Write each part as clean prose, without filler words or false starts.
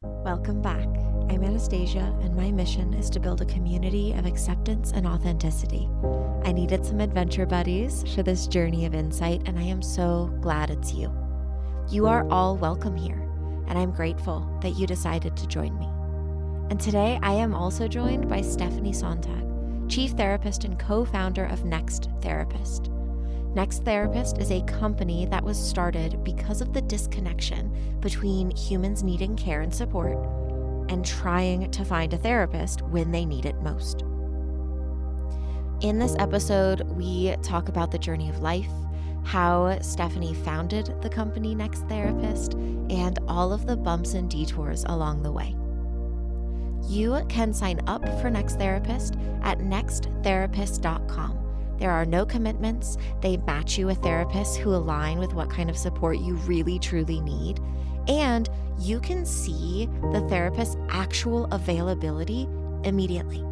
Welcome back. I'm Anastasia, and my mission is to build a community of acceptance and authenticity. I needed some adventure buddies for this journey of insight, and I am so glad it's you. You are all welcome here, and I'm grateful that you decided to join me. And today I am also joined by Stephanie Sonntag, Chief Therapist and co-founder of NextTherapist. NextTherapist is a company that was started because of the disconnection between humans needing care and support and trying to find a therapist when they need it most. In this episode, we talk about the journey of life, how Stephanie founded the company NextTherapist, and all of the bumps and detours along the way. You can sign up for NextTherapist at nexttherapist.com. There are no commitments. They match you with therapists who align with what kind of support you really, truly need. And you can see the therapist's actual availability immediately.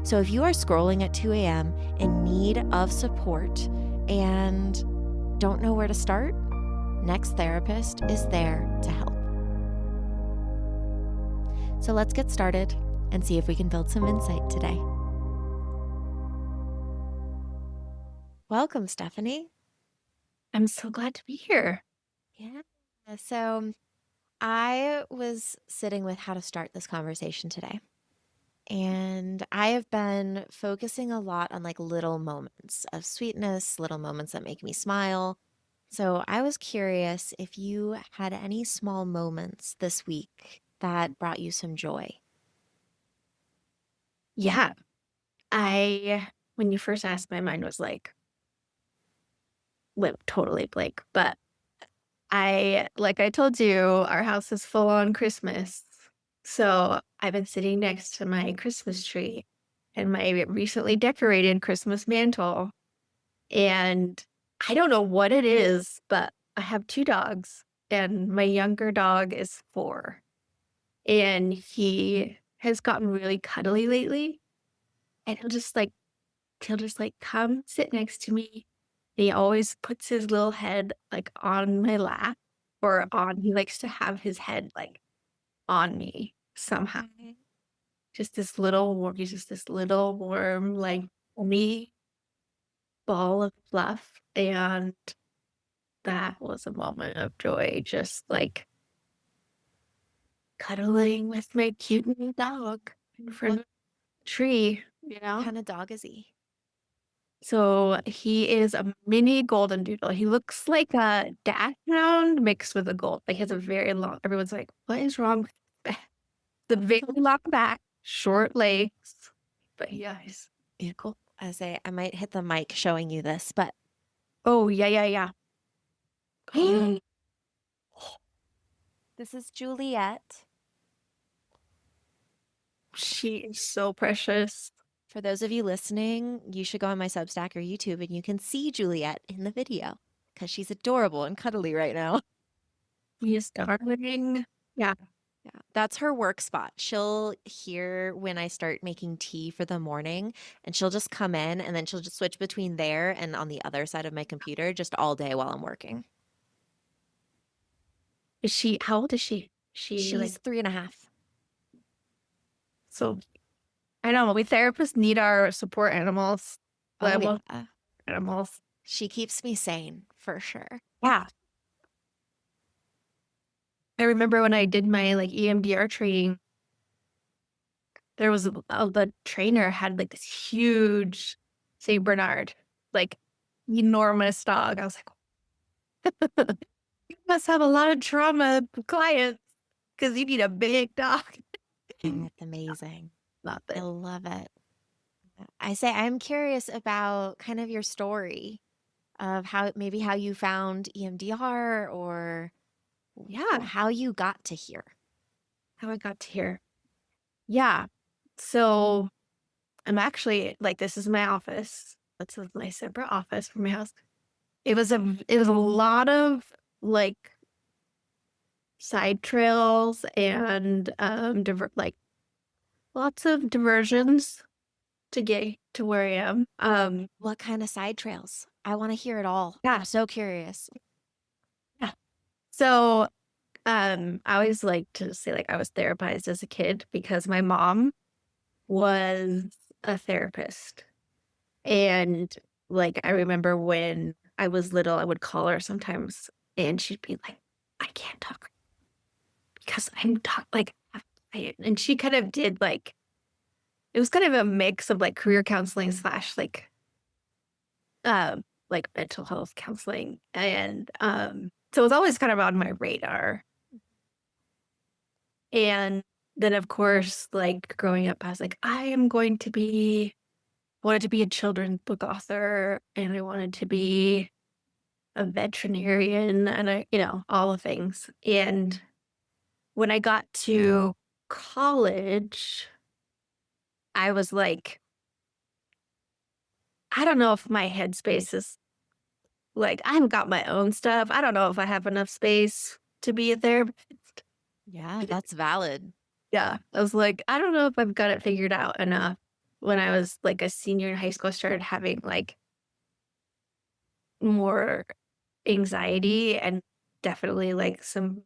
So if you are scrolling at 2 a.m. in need of support and don't know where to start, NextTherapist is there to help. So let's get started and see if we can build some insight today. Welcome, Stephanie. I'm so glad to be here. Yeah. So I was sitting with how to start this conversation today. And I have been focusing a lot on like little moments of sweetness, little moments that make me smile. So I was curious if you had any small moments this week that brought you some joy. Yeah. When you first asked, my mind was like, went totally blank. But like I told you, our house is full on Christmas. So I've been sitting next to my Christmas tree and my recently decorated Christmas mantle. And I don't know what it is, but I have 2 dogs, and my younger dog is 4. And he has gotten really cuddly lately. And he'll just come sit next to me. And he always puts his little head like on my lap he likes to have his head like on me somehow. He's just this little warm, like me ball of fluff. And that was a moment of joy, just like cuddling with my cute new dog in front of a tree, What kind of dog is he? So he is a mini golden doodle. He looks like a dachshund mixed with a gold. Like he has a very long, everyone's like, what is wrong with the very long back, short legs. But yeah, he's cool. I might hit the mic showing you this, but Oh, yeah. this is Juliet. She is so precious. For those of you listening, you should go on my Substack or YouTube and you can see Juliet in the video because she's adorable and cuddly right now. He is darling. Yeah. Yeah, that's her work spot. She'll hear when I start making tea for the morning and she'll just come in and then she'll just switch between there and on the other side of my computer just all day while I'm working. How old is she? She's Like, 3.5. so I know we therapists need our support animals. I Oh, love yeah. animals. She keeps me sane for sure. Yeah. I remember when I did my like EMDR training, there was the trainer had like this huge Saint Bernard, like enormous dog. I was like, you must have a lot of trauma clients because you need a big dog. That's amazing. Not I that. love it. I'm curious about kind of your story of how you found EMDR or Yeah, how you got to here. how I got to here. Yeah. So I'm actually like, this is my office. That's my separate office from my house. It was a lot of like side trails and like lots of diversions to get to where I am. What kind of side trails? I want to hear it all. Yeah. I'm so curious. Yeah. So I always like to say like I was therapized as a kid because my mom was a therapist. And like I remember when I was little, I would call her sometimes and she'd be like, I can't talk because I'm talk like and she kind of did like it was kind of a mix of like career counseling slash like mental health counseling. And so it was always kind of on my radar. And then of course, like growing up, I was like, I am going to be wanted to be a children's book author and I wanted to be a veterinarian and all the things. And when I got to college, I was like, I don't know if my headspace is like, I've got my own stuff. I don't know if I have enough space to be a therapist. Yeah, that's valid. Yeah. I was like, I don't know if I've got it figured out enough. When I was like a senior in high school, I started having like more anxiety and definitely like some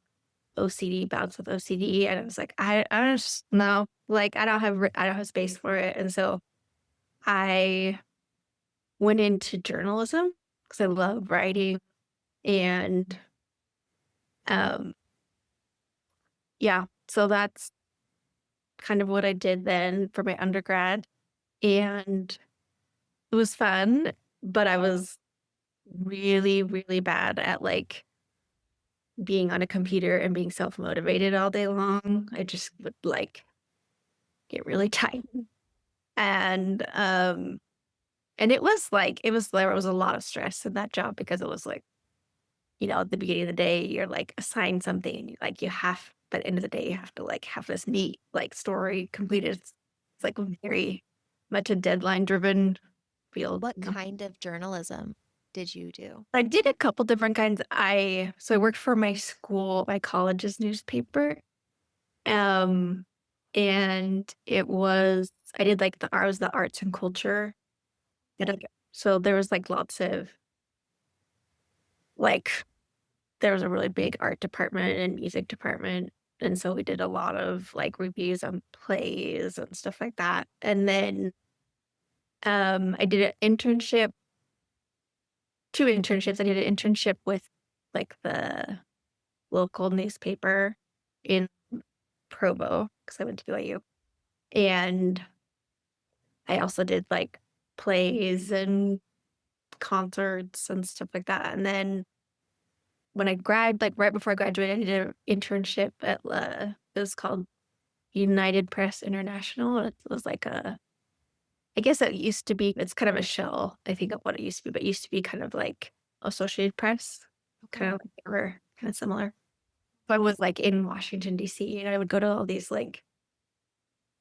OCD, bouts with OCD. And I was like, I just no, like I don't have space for it. And so I went into journalism because I love writing and um yeah, so that's kind of what I did then for my undergrad. And it was fun, but I was really, really bad at like being on a computer and being self-motivated all day long. I just would like get really tight. And it was like there was a lot of stress in that job because it was like, at the beginning of the day, you're like assigned something and you have, but at the end of the day, you have to like have this neat like story completed. It's like very much a deadline driven field. What kind of journalism did you do? I did a couple different kinds. So I worked for my college's newspaper. Um, and I did like I was the arts and culture. So there was like lots of like there was a really big art department and music department. And so we did a lot of like reviews on plays and stuff like that. And then I did an internship, two internships. I did an internship with like the local newspaper in Provo because I went to BYU. And I also did like plays and concerts and stuff like that. And then when like right before I graduated, I did an internship at it was called United Press International. It was like I guess it used to be, it's kind of a shell, I think, of what it used to be, but it used to be kind of like Associated Press, kind of like they were kind of similar. So I was like in Washington, D.C., and I would go to all these like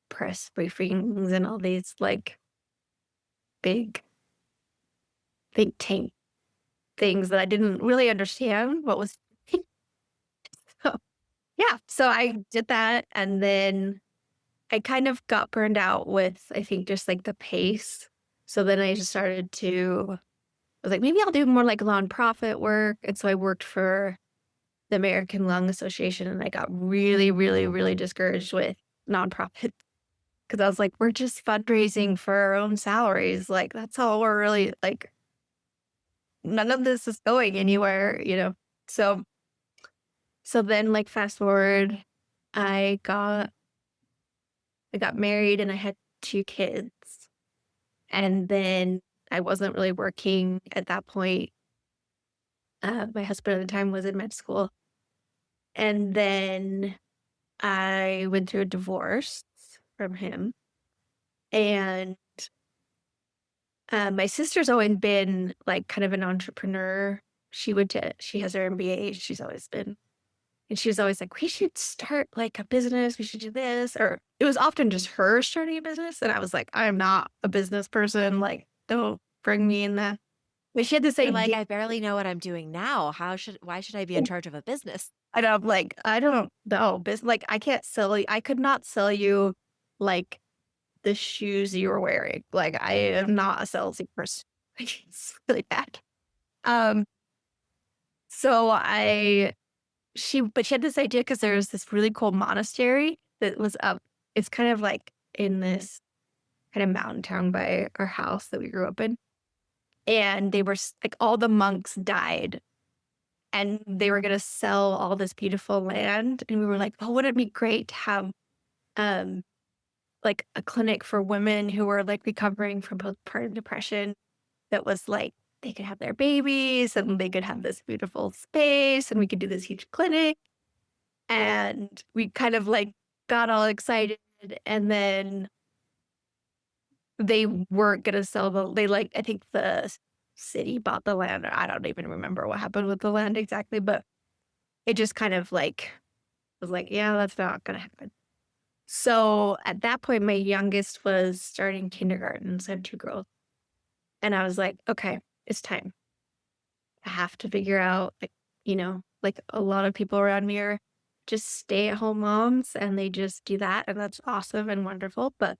press briefings and all these like big think tank things that I didn't really understand what was. So, yeah, so I did that, and then I kind of got burned out with, I think, just like the pace. So then I just started I was like, maybe I'll do more like nonprofit work. And so I worked for the American Lung Association, and I got really, really, really discouraged with nonprofit because I was like, we're just fundraising for our own salaries. Like, that's all we're really like, none of this is going anywhere. So, so then like fast forward, I got married and I had two kids. And then I wasn't really working at that point. My husband at the time was in med school. And then I went through a divorce from him. And my sister's always been like kind of an entrepreneur. She has her MBA. And she was always like, we should start like a business. We should do this. Or it was often just her starting a business. And I was like, I'm not a business person. Like, don't bring me in that. But she had this You're like, idea. I barely know what I'm doing now. Why should I be in charge of a business? And I'm like, I don't know. Like, I can't sell you. I could not sell you like the shoes you were wearing. Like, I am not a salesy person. Like, it's really bad. Um, so but she had this idea because there was this really cool monastery that was up. It's kind of like in this kind of mountain town by our house that we grew up in. And they were like all the monks died and they were going to sell all this beautiful land. And we were like, oh, wouldn't it be great to have um, like a clinic for women who were like recovering from postpartum depression that was like they could have their babies and they could have this beautiful space and we could do this huge clinic. And we kind of like got all excited. And then they weren't gonna sell they like I think the city bought the land, or I don't even remember what happened with the land exactly, but it just kind of like was like, "Yeah, that's not gonna happen." So, at that point, my youngest was starting kindergarten, so I have 2 girls, and I was like, "Okay, it's time. I have to figure out," like a lot of people around me are just stay-at-home moms, and they just do that, and that's awesome and wonderful, but,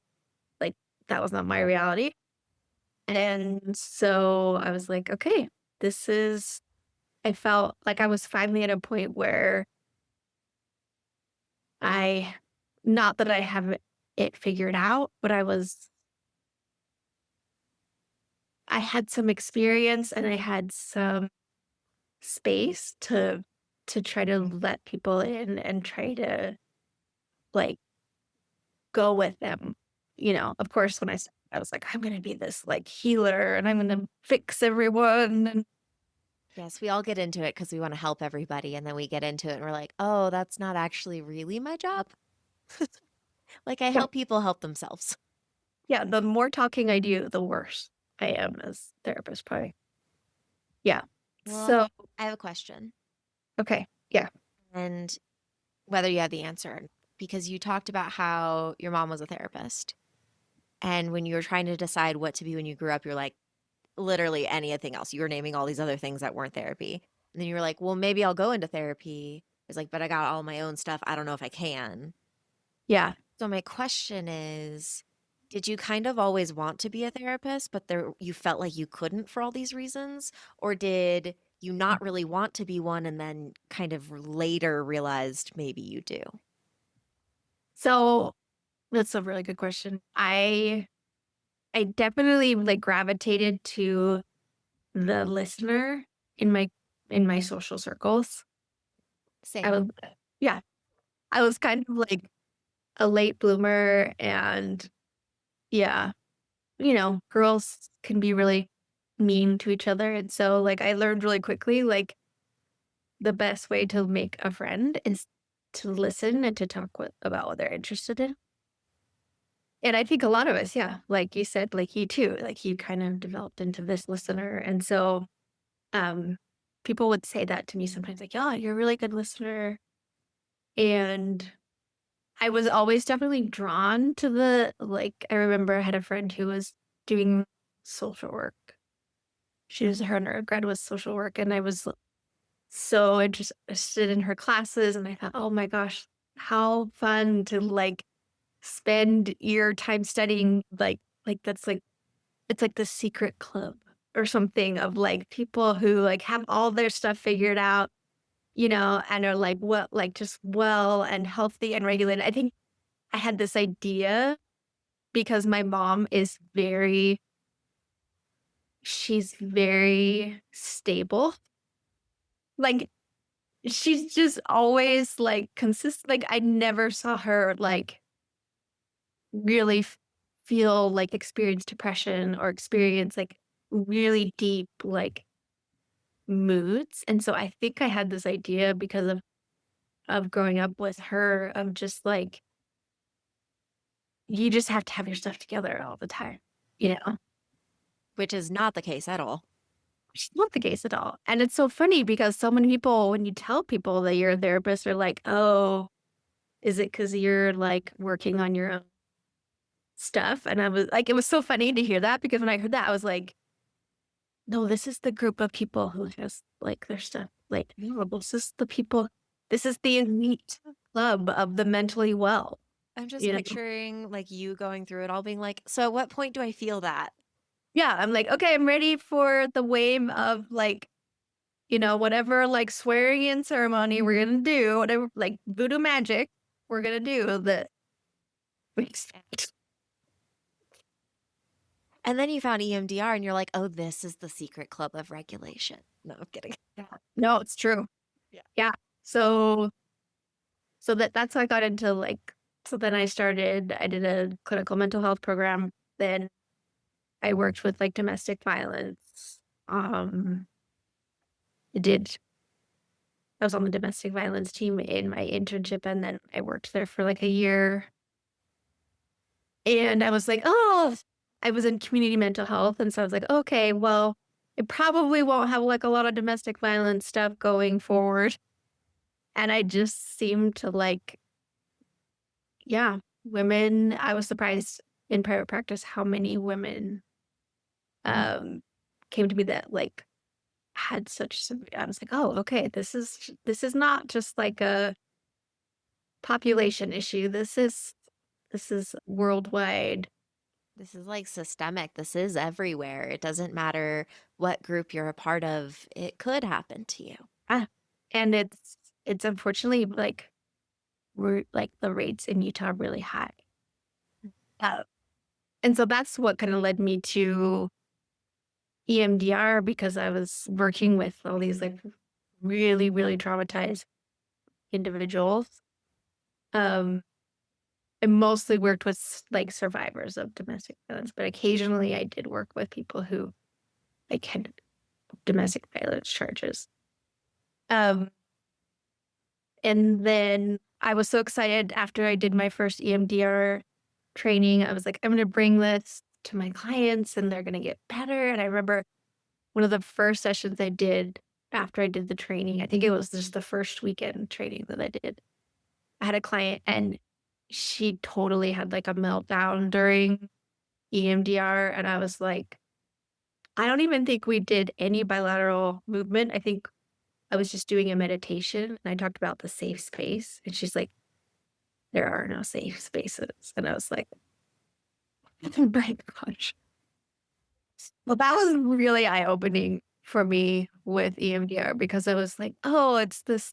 like, that was not my reality. And so I was like, okay, this is, I felt like I was finally at a point where I, not that I have it figured out, but I had some experience and I had some space to try to let people in and try to like go with them. Of course, when I was like, I'm going to be this like healer and I'm going to fix everyone. And Yes, we all get into it because we want to help everybody. And then we get into it and we're like, oh, that's not actually really my job. Like, I yeah, help people help themselves. yeah, the more talking I do, the worse I am as therapist, probably. Yeah. Well, So, I have a question. okay. Yeah. And whether you have the answer, because you talked about how your mom was a therapist. And when you were trying to decide what to be when you grew up, you're like, literally anything else. You were naming all these other things that weren't therapy. And then you were like, well, maybe I'll go into therapy. It's like, but I got all my own stuff. I don't know if I can. Yeah. So my question is, did you kind of always want to be a therapist, but you felt like you couldn't for all these reasons? Or did you not really want to be one and then kind of later realized maybe you do? So that's a really good question. I definitely like gravitated to the listener in my social circles. I Same. was yeah, I was kind of like a late bloomer and yeah, girls can be really mean to each other. And so like I learned really quickly like the best way to make a friend is to listen and to talk about what they're interested in. And I think a lot of us, yeah, like you said, like you too, like you kind of developed into this listener. And so um people would say that to me sometimes, like, "Yeah, you're a really good listener." And I was always definitely drawn to I remember I had a friend who was doing social work. Her undergrad was social work, and I was so interested in her classes, and I thought, "Oh my gosh, how fun to, like, spend your time studying, that's, like it's like the secret club or something of, like, people who, like, have all their stuff figured out, and are, like, just well and healthy and regulated." I think I had this idea because my mom is she's very stable. Like, she's just always, like, consistent. Like, I never saw her, like, really feel, like, experience depression or experience, like, really deep, like, moods, and so I think I had this idea because of growing up with her of just, like, you just have to have your stuff together all the time, you know? Which is not the case at all. Which is not the case at all, and it's so funny because so many people, when you tell people that you're a therapist, are like, "Oh, is it because 'cause you're, like, working on your own stuff?" And I was like, it was so funny to hear that because when I heard that, I was like, "No, this is the group of people who has, like, their stuff like, no, this is the elite club of the mentally well," I'm just you know? picturing like you going through it all being like, so at what point do I feel that? Yeah, I'm like, "Okay, I'm ready for the wave of, like, whatever like swearing in ceremony we're gonna do, whatever like voodoo magic we're gonna do that we expect. And then you found EMDR and you're like, oh, this is the secret club of regulation. No, I'm kidding. Yeah. No, it's true. Yeah. Yeah. So that's how I got into so then I did a clinical mental health program. Then I worked with like domestic violence. I did I was on the domestic violence team in my internship, and then I worked there for like a year. And I was like, oh, I was in community mental health. And so I was like, okay, well, it probably won't have like a lot of domestic violence stuff going forward. And I just seemed to like, yeah, women. I was surprised in private practice how many women came to me that like had I was like, oh, okay, this is not just like a population issue. This is worldwide. This is like systemic. This is everywhere. It doesn't matter what group you're a part of. It could happen to you. Ah, and it's unfortunately like we're like the rates in Utah are really high. Uh, and so that's what kind of led me to EMDR, because I was working with all these like really, really traumatized individuals. Um, I mostly worked with like survivors of domestic violence, but occasionally I did work with people who like had domestic violence charges. Um, and then I was so excited after I did my first EMDR training. I was like, I'm going to bring this to my clients and they're going to get better. And I remember one of the first sessions I did after I did the training, I think it was just the first weekend training that I did. I had a client and she totally had like a meltdown during EMDR. And I was like, I don't even think we did any bilateral movement. I think I was just doing a meditation and I talked about the safe space. And she's like, there are no safe spaces. And I was like, oh my gosh. Well, that was really eye opening for me with EMDR, because I was like, oh, it's this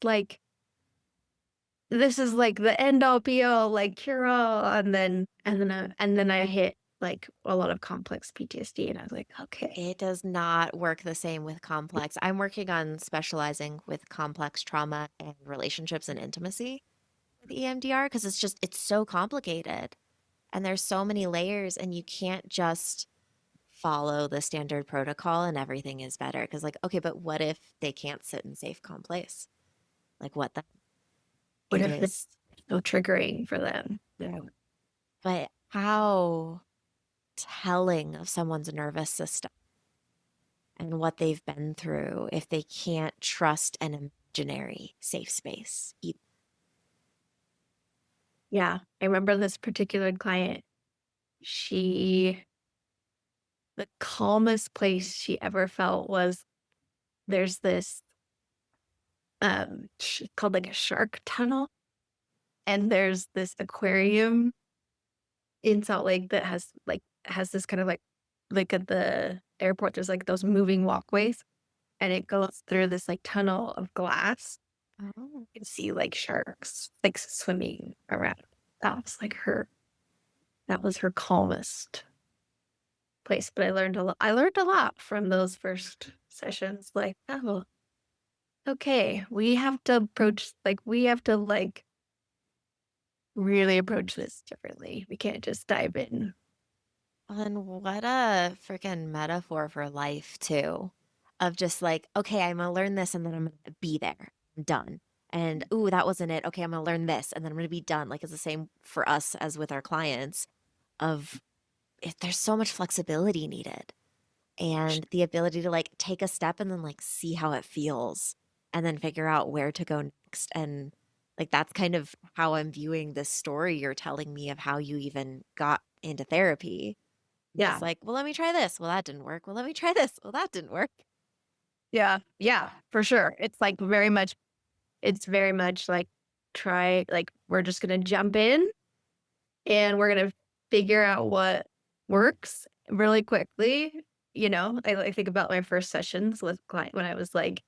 is like the end all be all, like cure all. And then I hit like a lot of complex PTSD and I was like, okay. It does not work the same with complex. I'm working on specializing with complex trauma and relationships and intimacy with EMDR because it's so complicated and there's so many layers and you can't just follow the standard protocol and everything is better. Because like, okay, but what if they can't sit in safe, calm place? Like what then? What It if is. it's so triggering for them? Yeah. But how telling of someone's nervous system and what they've been through if they can't trust an imaginary safe space. Yeah. I remember this particular client, she, the calmest place she ever felt was there's this, called like a shark tunnel. And there's this aquarium in Salt Lake that has this kind of like at the airport, there's like those moving walkways and it goes through this like tunnel of glass. Oh. You can see like sharks like swimming around. That was her calmest place. But I learned a lot from those first sessions. Like, oh, okay, we have to really approach this differently. We can't just dive in. And what a freaking metaphor for life, too, of just like, okay, I'm gonna learn this and then I'm gonna be there. I'm done. And ooh, that wasn't it. Okay, I'm gonna learn this and then I'm gonna be done. Like it's the same for us as with our clients of there's so much flexibility needed and the ability to like take a step and then like see how it feels and then figure out where to go next. And like that's kind of how I'm viewing this story you're telling me of how you even got into therapy. Yeah. It's like, well, let me try this. Well, that didn't work. Well, let me try this. Well, that didn't work. Yeah. Yeah, for sure. It's very much like we're just going to jump in and we're going to figure out what works really quickly. I think about my first sessions with client when I was like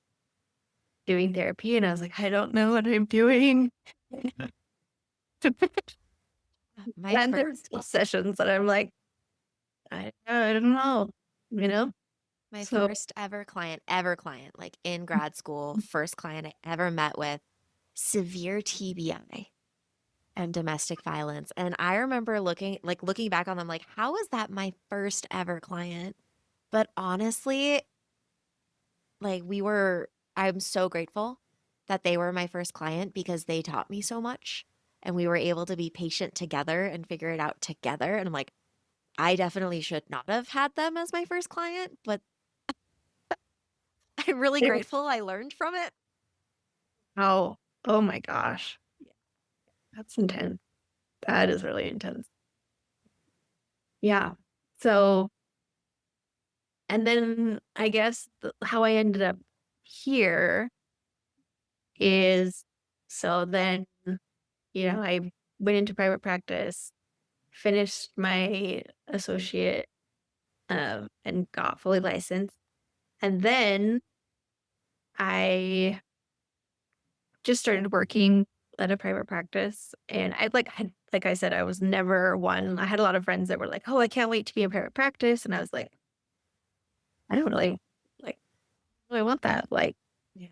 doing therapy, and I was like, I don't know what I'm doing. My And first, there's still sessions that I'm like, I don't know, you know? my So first ever client, like in grad school, first client I ever met with severe TBI and domestic violence. And I remember looking back on them like, how was that my first ever client? But honestly, like I'm so grateful that they were my first client because they taught me so much and we were able to be patient together and figure it out together. And I'm like, I definitely should not have had them as my first client, but I'm really it was, grateful I learned from it. oh, oh my gosh, that's intense. That is really intense. Yeah. So, and then I guess how I ended up here is so then, I went into private practice, finished my associate, and got fully licensed. And then I just started working at a private practice. And like I said, I was never one. I had a lot of friends that were like, oh, I can't wait to be in private practice. And I was like, I don't really like, really want that. Like, Yeah.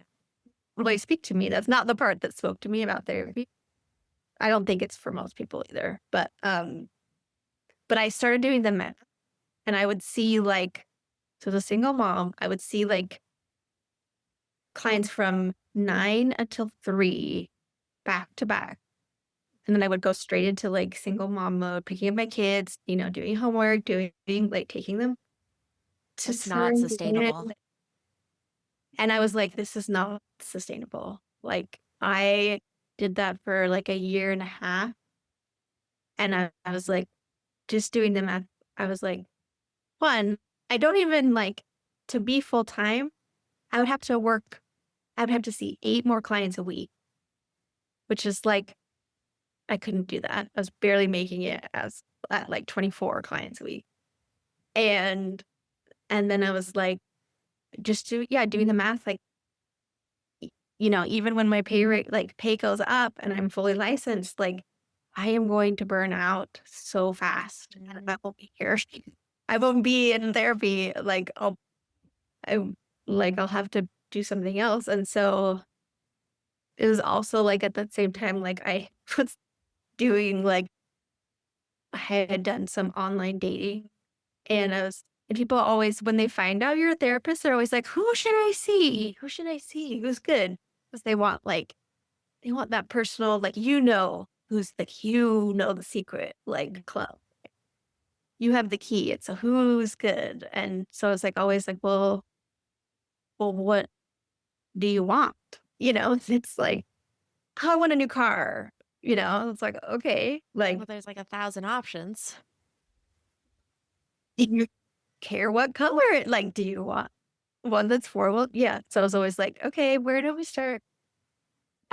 really speak to me. That's not the part that spoke to me about therapy. I don't think it's for most people either. But I started doing the math and I would see like, so as a single mom, I would see like clients from 9 until 3 back to back. And then I would go straight into like single mom mode, picking up my kids, doing homework, like taking them to That's not certain. sustainable. And I was like, this is not sustainable. Like I did that for like a year and a half. And I was like, just doing the math. I was like, one, I don't even like to be full time. I would have to work. I would have to see 8 more clients a week, which is like, I couldn't do that. I was barely making it as at like 24 clients a week. And then I was like, doing the math, like, even when my pay goes up and I'm fully licensed, like I am going to burn out so fast and I won't be here. I won't be in therapy. I'll have to do something else. And so it was also like at that same time, like I was doing like, I had done some online dating and people always, when they find out you're a therapist, they're always like, who should I see? Who should I see? Who's good? Because they want that personal, like, who's like, the secret, like, club. You have the key. It's a who's good. And so it's like, always like, well, what do you want? It's like, oh, I want a new car. It's like, okay, like, Well, there's like 1,000 options. do you care what color? Like, do you want one that's four-wheel? Yeah. So I was always like, okay, where do we start?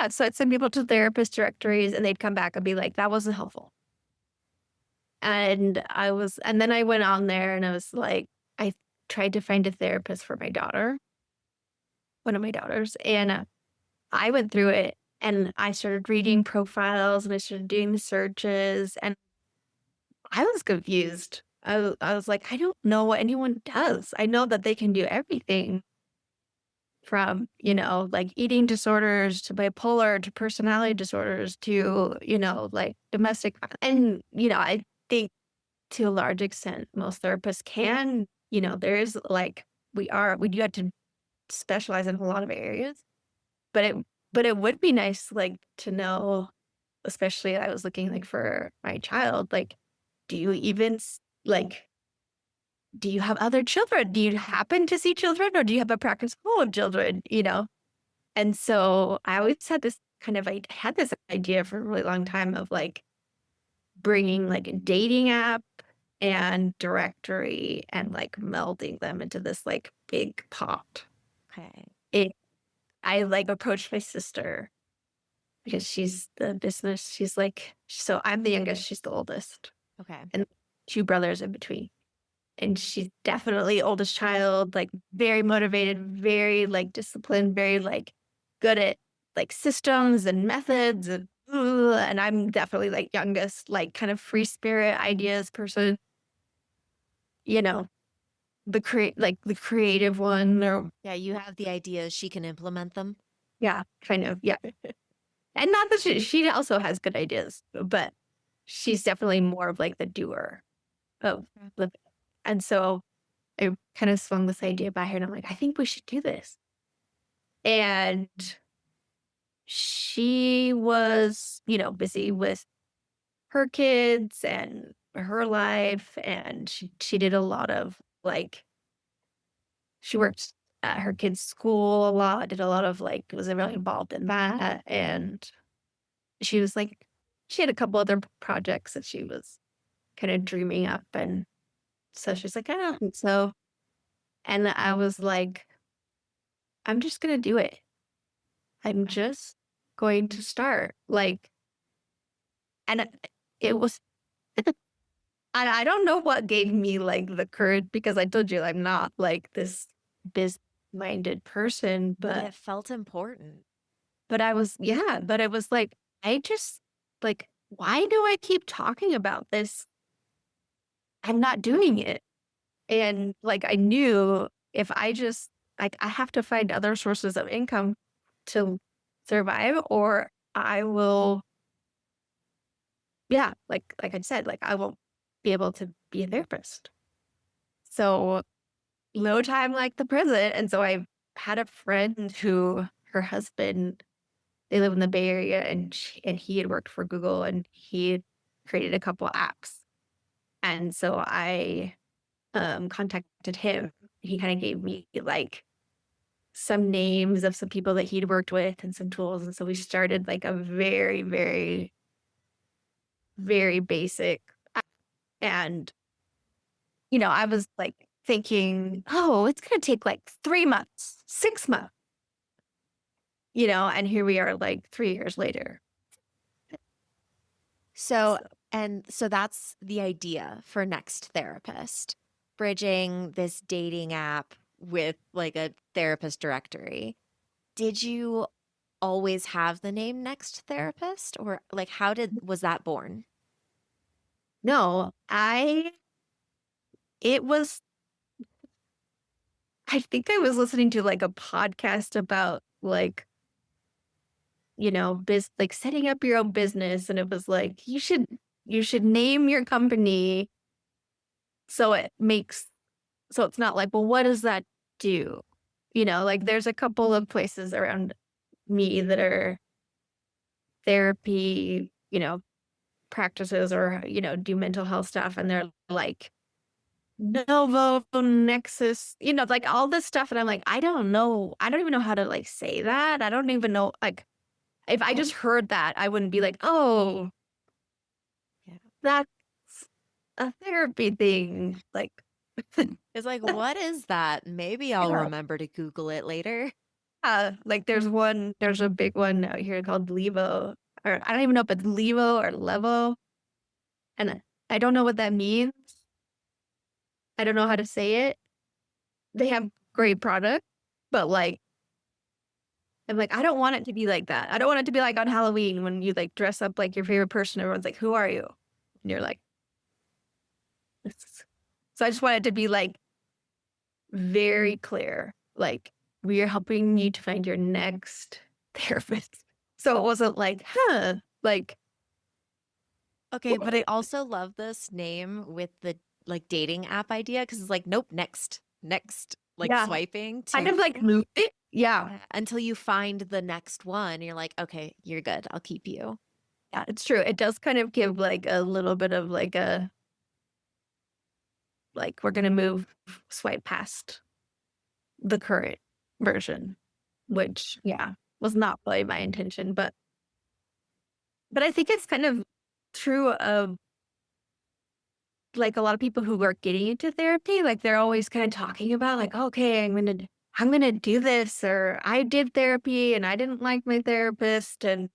So I'd send people to therapist directories and they'd come back and be like, that wasn't helpful. And then I went on there and I was like, I tried to find a therapist for my daughter, one of my daughters. And I went through it and I started reading profiles and I started doing the searches and I was confused. I was like, I don't know what anyone does. I know that they can do everything from, like eating disorders to bipolar to personality disorders to, like domestic. And, I think to a large extent, most therapists can, there's like, we do have to specialize in a lot of areas, but it would be nice, like, to know, especially I was looking like for my child, like, do you even like, do you have other children? Do you happen to see children or do you have a practice full of children, And so I always had this I had this idea for a really long time of like bringing like a dating app and directory and like melding them into this like big pot. Okay. It, I like approached my sister because she's the business. She's like, so I'm the youngest, she's the oldest, Okay. and 2 brothers in between. And she's definitely oldest child, like very motivated, very like disciplined, very like good at like systems and methods and I'm definitely like youngest, like kind of free spirit ideas person, you know, the creative one or Yeah, you have the ideas, she can implement them. yeah, kind of. Yeah. And not that she also has good ideas, but she's definitely more of like the doer of the and so I kind of swung this idea by her and I'm like, I think we should do this. And she was, busy with her kids and her life. And she did a lot of like, she worked at her kids' school a lot, did a lot of like, was really involved in that. And she was like, she had a couple other projects that she was kind of dreaming up. And so she's like, I don't think so. And I was like, I'm just going to do it. I'm just going to start. Like, and it was, and I don't know what gave me like the courage because I told you I'm not like this business minded person, But it felt important. but I was, yeah, but it was like, I just like, why do I keep talking about this? I'm not doing it. And like, I knew if I just, like, I have to find other sources of income to survive or I will, yeah, like I said, like I won't be able to be a therapist. So no time like the present. And so I had a friend who her husband, they live in the Bay Area and he had worked for Google and he had created a couple apps. And so I contacted him. He kind of gave me like some names of some people that he'd worked with and some tools. And so we started like a very, very, very basic and I was like thinking, oh, it's going to take like 3 months, 6 months, and here we are like 3 years later. So, and so that's the idea for Next Therapist, bridging this dating app with like a therapist directory. Did you always have the name Next Therapist or like was that born? No, it was, I think I was listening to like a podcast about like, like setting up your own business. And it was like, you should name your company so so it's not like, well, what does that do? Like there's a couple of places around me that are therapy, practices or, do mental health stuff. And they're like, Novo, Nexus, like all this stuff. And I'm like, I don't know. I don't even know how to like say that. I don't even know. Like, if I just heard that, I wouldn't be like, oh, Yeah. that's a therapy thing. Like, It's like, what is that? Maybe I'll yeah. remember to Google it later. Like there's a big one out here called Levo, or I don't even know if it's Levo or Levo. And I don't know what that means. I don't know how to say it. They have great product, but like, I'm like, I don't want it to be like that. I don't want it to be like on Halloween when you like dress up like your favorite person. Everyone's like, who are you? And you're like, so I just want it to be like very clear. Like, we are helping you to find your next therapist. So it wasn't like, like, Okay, but I also love this name with the like dating app idea because it's like, nope, next, like yeah, swiping kind to of like move it. Yeah. until you find the next one. You're like, okay, you're good. I'll keep you. Yeah, it's true. It does kind of give like a little bit of like we're gonna swipe past the current version, which was not really my intention, but I think it's kind of true of like a lot of people who are getting into therapy, like they're always kind of talking about like, okay, I'm gonna do this, or I did therapy and I didn't like my therapist and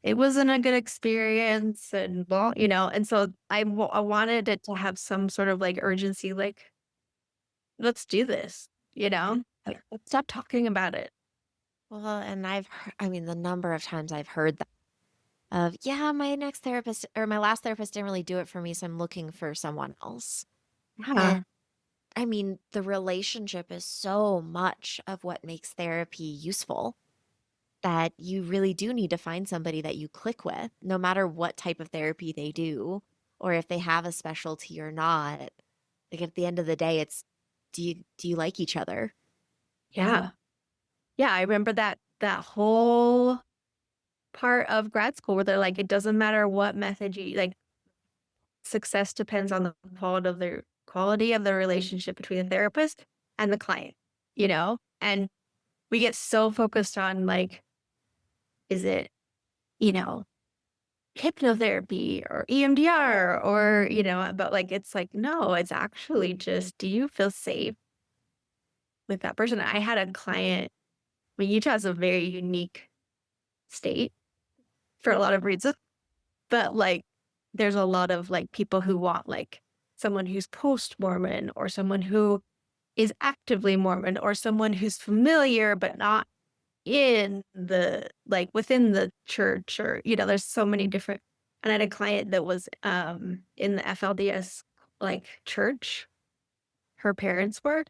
it wasn't a good experience and blah, and so I wanted it to have some sort of like urgency, like, let's do this, like, let's stop talking about it. Well, and I mean, the number of times I've heard that of, yeah, my next therapist or my last therapist didn't really do it for me, so I'm looking for someone else. Yeah. And I mean, the relationship is so much of what makes therapy useful that you really do need to find somebody that you click with, no matter what type of therapy they do, or if they have a specialty or not. Like at the end of the day, it's do you like each other? Yeah. Yeah, I remember that whole part of grad school where they're like, it doesn't matter what method you like, success depends on the quality of the relationship between the therapist and the client, you know? And we get so focused on like, is it, you know, hypnotherapy or EMDR or, but like it's like, no, it's actually just do you feel safe with that person? I had a client, I mean, Utah is a very unique state for a lot of reasons. But, like, there's a lot of, like, people who want, like, someone who's post-Mormon or someone who is actively Mormon or someone who's familiar but not in the like, within the church or, there's so many different and I had a client that was, in the FLDS, like, church, her parents were,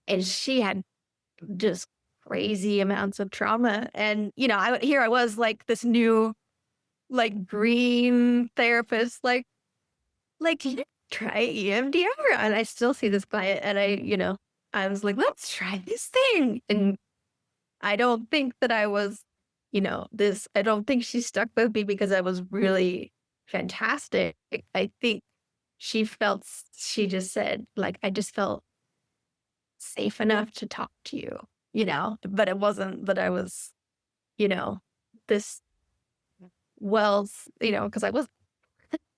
and she had just crazy amounts of trauma, and, I was, like, this new, like, green therapist, like, "Can you try EMDR?" And I still see this client and I was like, "Let's try this thing." And I don't think that I was, I don't think she stuck with me because I was really fantastic. I think she just said, like, "I just felt safe enough to talk to you," But it wasn't that I was, you know, this wells, because I was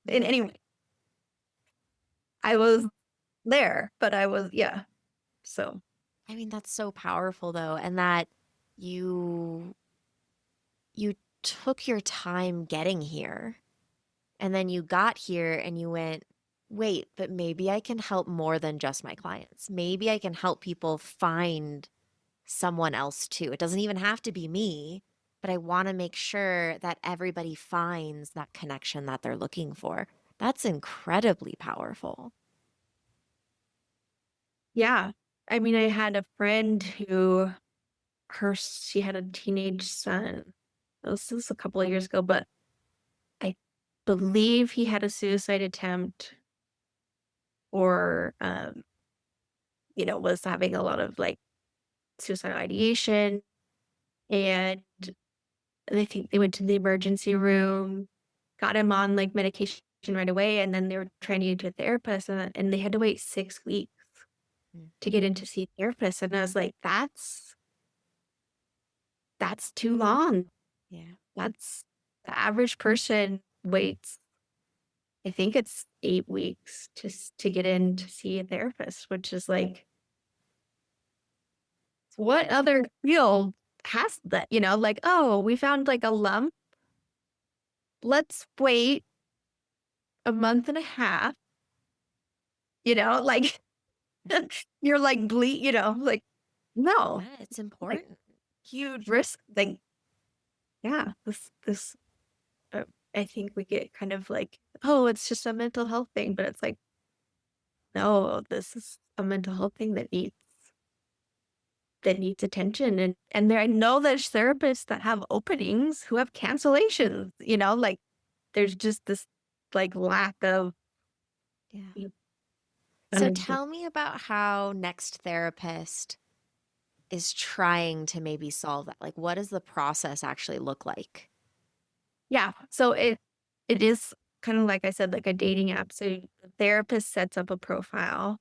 in any way, I was there, but I was yeah. So, I mean, that's so powerful though, and that you you took your time getting here. And then you got here and you went, wait, but maybe I can help more than just my clients. Maybe I can help people find someone else too. It doesn't even have to be me, but I want to make sure that everybody finds that connection that they're looking for. That's incredibly powerful. yeah. I mean, I had a friend who she had a teenage son. This was a couple of years ago, but I believe he had a suicide attempt or, was having a lot of, like, suicidal ideation, and I think they went to the emergency room, got him on, like, medication right away, and then they were trying to get to a therapist, and they had to wait 6 weeks Mm. to get in to see a therapist, and I was like, That's too long." Yeah. That's the average person waits, I think it's 8 weeks to get in to see a therapist, which is like, what other field has that? Like, "Oh, we found, like, a lump. Let's wait a month and a half," like, you're like, like, no, Yeah, it's like, important. huge risk, like, yeah, this, I think we get kind of like, "Oh, it's just a mental health thing," but it's like, no, this is a mental health thing that needs attention, and there I know there's therapists that have openings who have cancellations, like, there's just this, like, lack of Yeah. you So know tell me about how Next Therapist is trying to maybe solve that. Like, what does the process actually look like? yeah, so it is kinda like I said, like a dating app, so the therapist sets up a profile,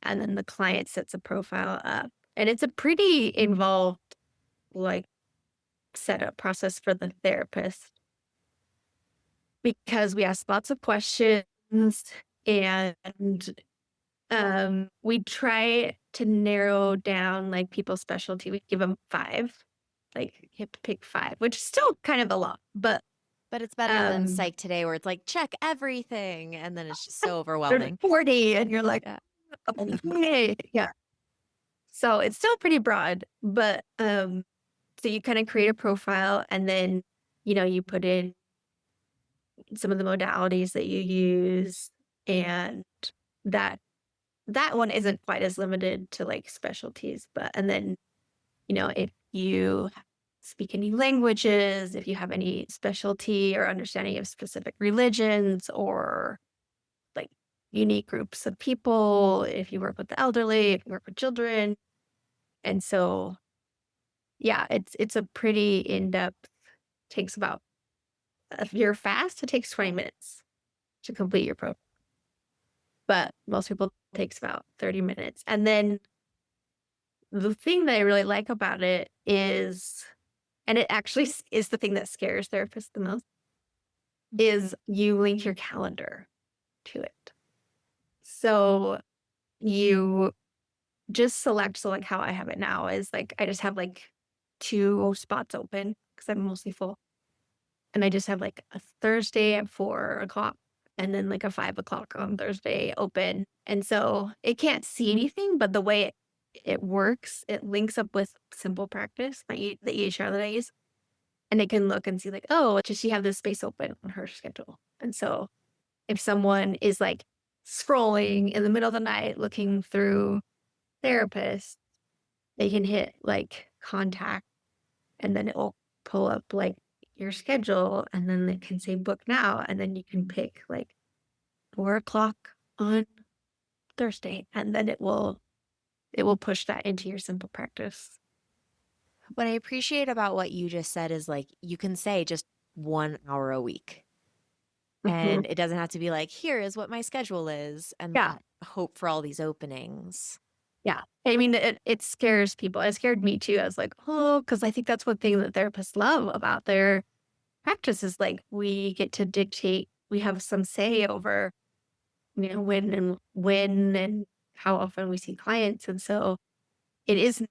and then the client sets a profile up, and it's a pretty involved, like, setup process for the therapist because we ask lots of questions and we try to narrow down, like, people's specialty. We give them 5, like, you have to pick 5, which is still kind of a lot, but, But it's better than um, Psych Today where it's like, check everything. And then it's just so there's overwhelming. 40 and you're like, Yeah. "Okay." Yeah. So it's still pretty broad, but so you kind of create a profile and then, you put in some of the modalities that you use, and that that one isn't quite as limited to like specialties, but and then, if you speak any languages, if you have any specialty or understanding of specific religions or like unique groups of people, if you work with the elderly, if you work with children. And so, yeah, it's a pretty in-depth, takes about, if you're fast, it takes 20 minutes to complete your program. But most people it takes about 30 minutes. And then the thing that I really like about it is, and it actually is the thing that scares therapists the most, is you link your calendar to it. So you just select, so like how I have it now is like I just have like 2 spots open because I'm mostly full. And I just have like a Thursday at 4 o'clock and then like a 5 o'clock on Thursday open. And so it can't see anything, but the way it works, it links up with Simple Practice, the EHR that I use. And it can look and see like, oh, does she have this space open on her schedule? And so if someone is like scrolling in the middle of the night looking through therapists, they can hit like contact and then it will pull up like your schedule and then it can say book now. And then you can pick like 4 o'clock on Thursday. And then it will push that into your Simple Practice. What I appreciate about what you just said is like you can say just 1 hour a week. Mhm. And it doesn't have to be like, here is what my schedule is, and Yeah. hope for all these openings. Yeah. I mean, it scares people. It scared me too. I was like, oh, because I think that's one thing that therapists love about their practice is like we get to dictate, we have some say over, when and how often we see clients. And so it is,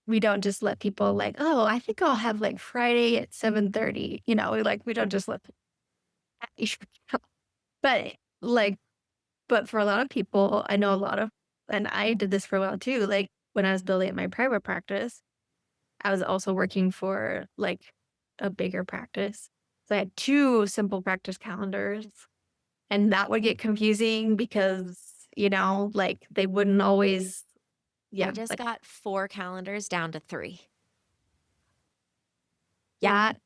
we don't just let people like, oh, I think I'll have like Friday at 7:30. We don't just let but like, but for a lot of people, I know a lot of, and I did this for a while too. Like when I was building up my private practice, I was also working for like a bigger practice. So I had 2 Simple Practice calendars, and that would get confusing because, like they wouldn't always, I yeah, just like got 4 calendars down to 3. that.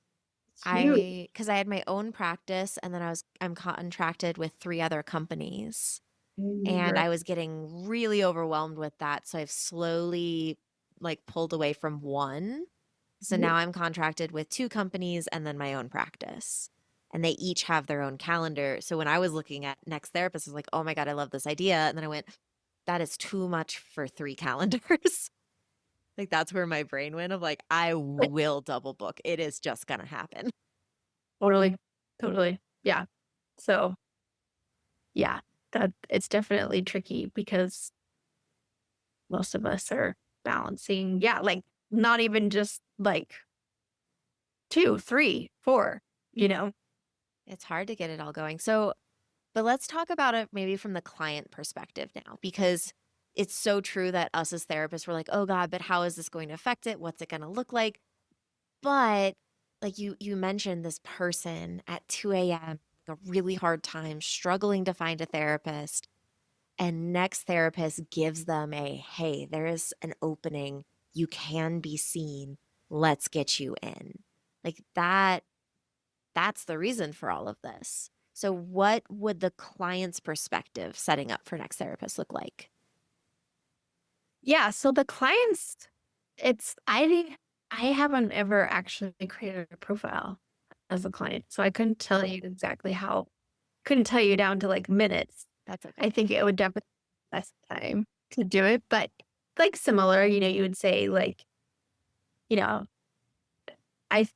It's huge. Because I had my own practice and then I'm contracted with 3 other companies. And Right. I was getting really overwhelmed with that. So I've slowly like pulled away from one. So Mhm. now I'm contracted with 2 companies and then my own practice. And they each have their own calendar. So when I was looking at Next Therapist, I was like, oh my God, I love this idea. And then I went, that is too much for 3 calendars. Like that's where my brain went of like, I will double book. It is just gonna happen. Totally. Totally. Yeah. So yeah, that it's definitely tricky because most of us are balancing, yeah, like not even just like 2, 3, 4, you know? It's hard to get it all going. So, but let's talk about it maybe from the client perspective now, because it's so true that us as therapists, we're like, oh God, but how is this going to affect it? What's it going to look like? But like you mentioned this person at 2 a.m., a really hard time, struggling to find a therapist. And Next Therapist gives them a, hey, there is an opening. You can be seen. Let's get you in. Like that's the reason for all of this. So what would the client's perspective setting up for Next Therapist look like? Yeah, so the clients, I haven't ever actually created a profile as a client, so I couldn't tell you exactly how, couldn't tell you down to like minutes. That's okay. I think it would definitely take less time to do it, but like similar, you would say like, you know, I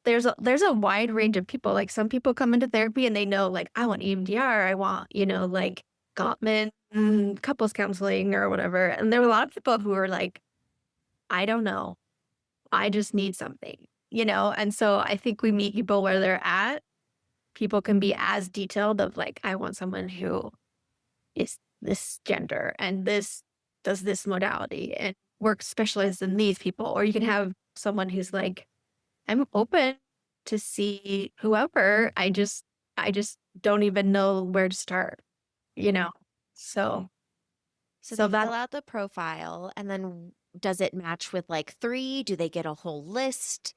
there's a wide range of people. Like some people come into therapy and they know like I want EMDR, I want, like Gottman, couples counseling or whatever. And there were a lot of people who were like, I don't know. I just need something, And so I think we meet people where they're at. People can be as detailed of like, I want someone who is this gender and this, does this modality and works specialized in these people. Or you can have someone who's like, I'm open to see whoever. I just don't even know where to start, you know? So, So so they fill that, out the profile, and then does it match with like three? Do they get a whole list?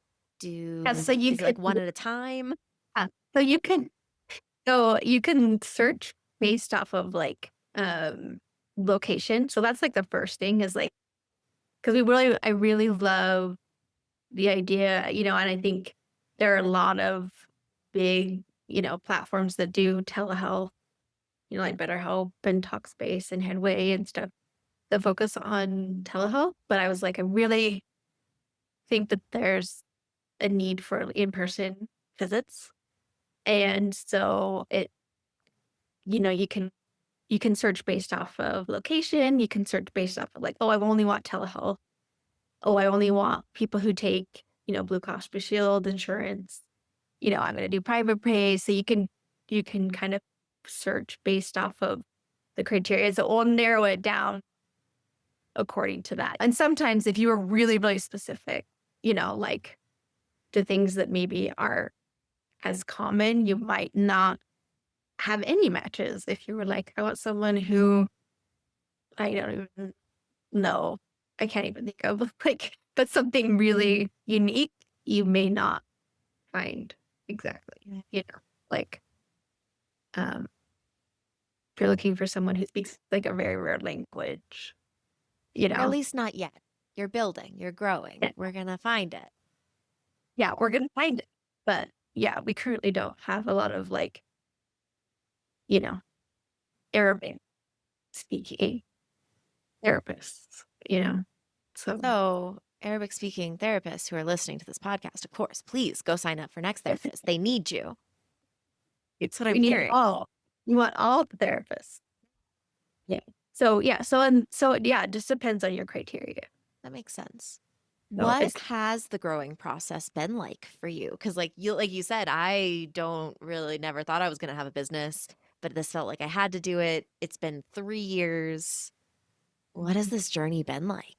yeah, Do so you is it like could, one at a time? yeah, so you can, so you can search based off of like, location. So that's like the first thing is like, because I really love the idea, and I think there are a lot of big, platforms that do telehealth, like BetterHelp and Talkspace and Headway and stuff that focus on telehealth. But I was like, I really think that there's a need for in-person visits. And so you can search based off of location. You can search based off of like, oh, I only want telehealth. Oh, I only want people who take, Blue Cross Blue Shield insurance. I'm going to do private pay. So you can kind of search based off of the criteria. So we'll narrow it down according to that. And sometimes if you are really, really specific, like the things that maybe are as common, you might not have any matches. If you were like, I want someone who I don't even know, I can't even think of like, but something really unique, you may not find exactly, like, um, if you're looking for someone who speaks like a very rare language, Or at least not yet. You're building, you're growing. yeah, We're gonna find it. yeah, we're gonna find it. But yeah, we currently don't have a lot of like, you know, Arabic speaking therapists, So So, Arabic speaking therapists who are listening to this podcast, of course, please go sign up for Next Therapist. They need you. That's what I'm we need hearing. all. You want all the therapists. Yeah. So yeah, so it just depends on your criteria. That makes sense. So What it's has the growing process been like for you? Because like you said, I don't really never thought I was gonna have a business, but this felt like I had to do it. It's been 3 years. What has this journey been like?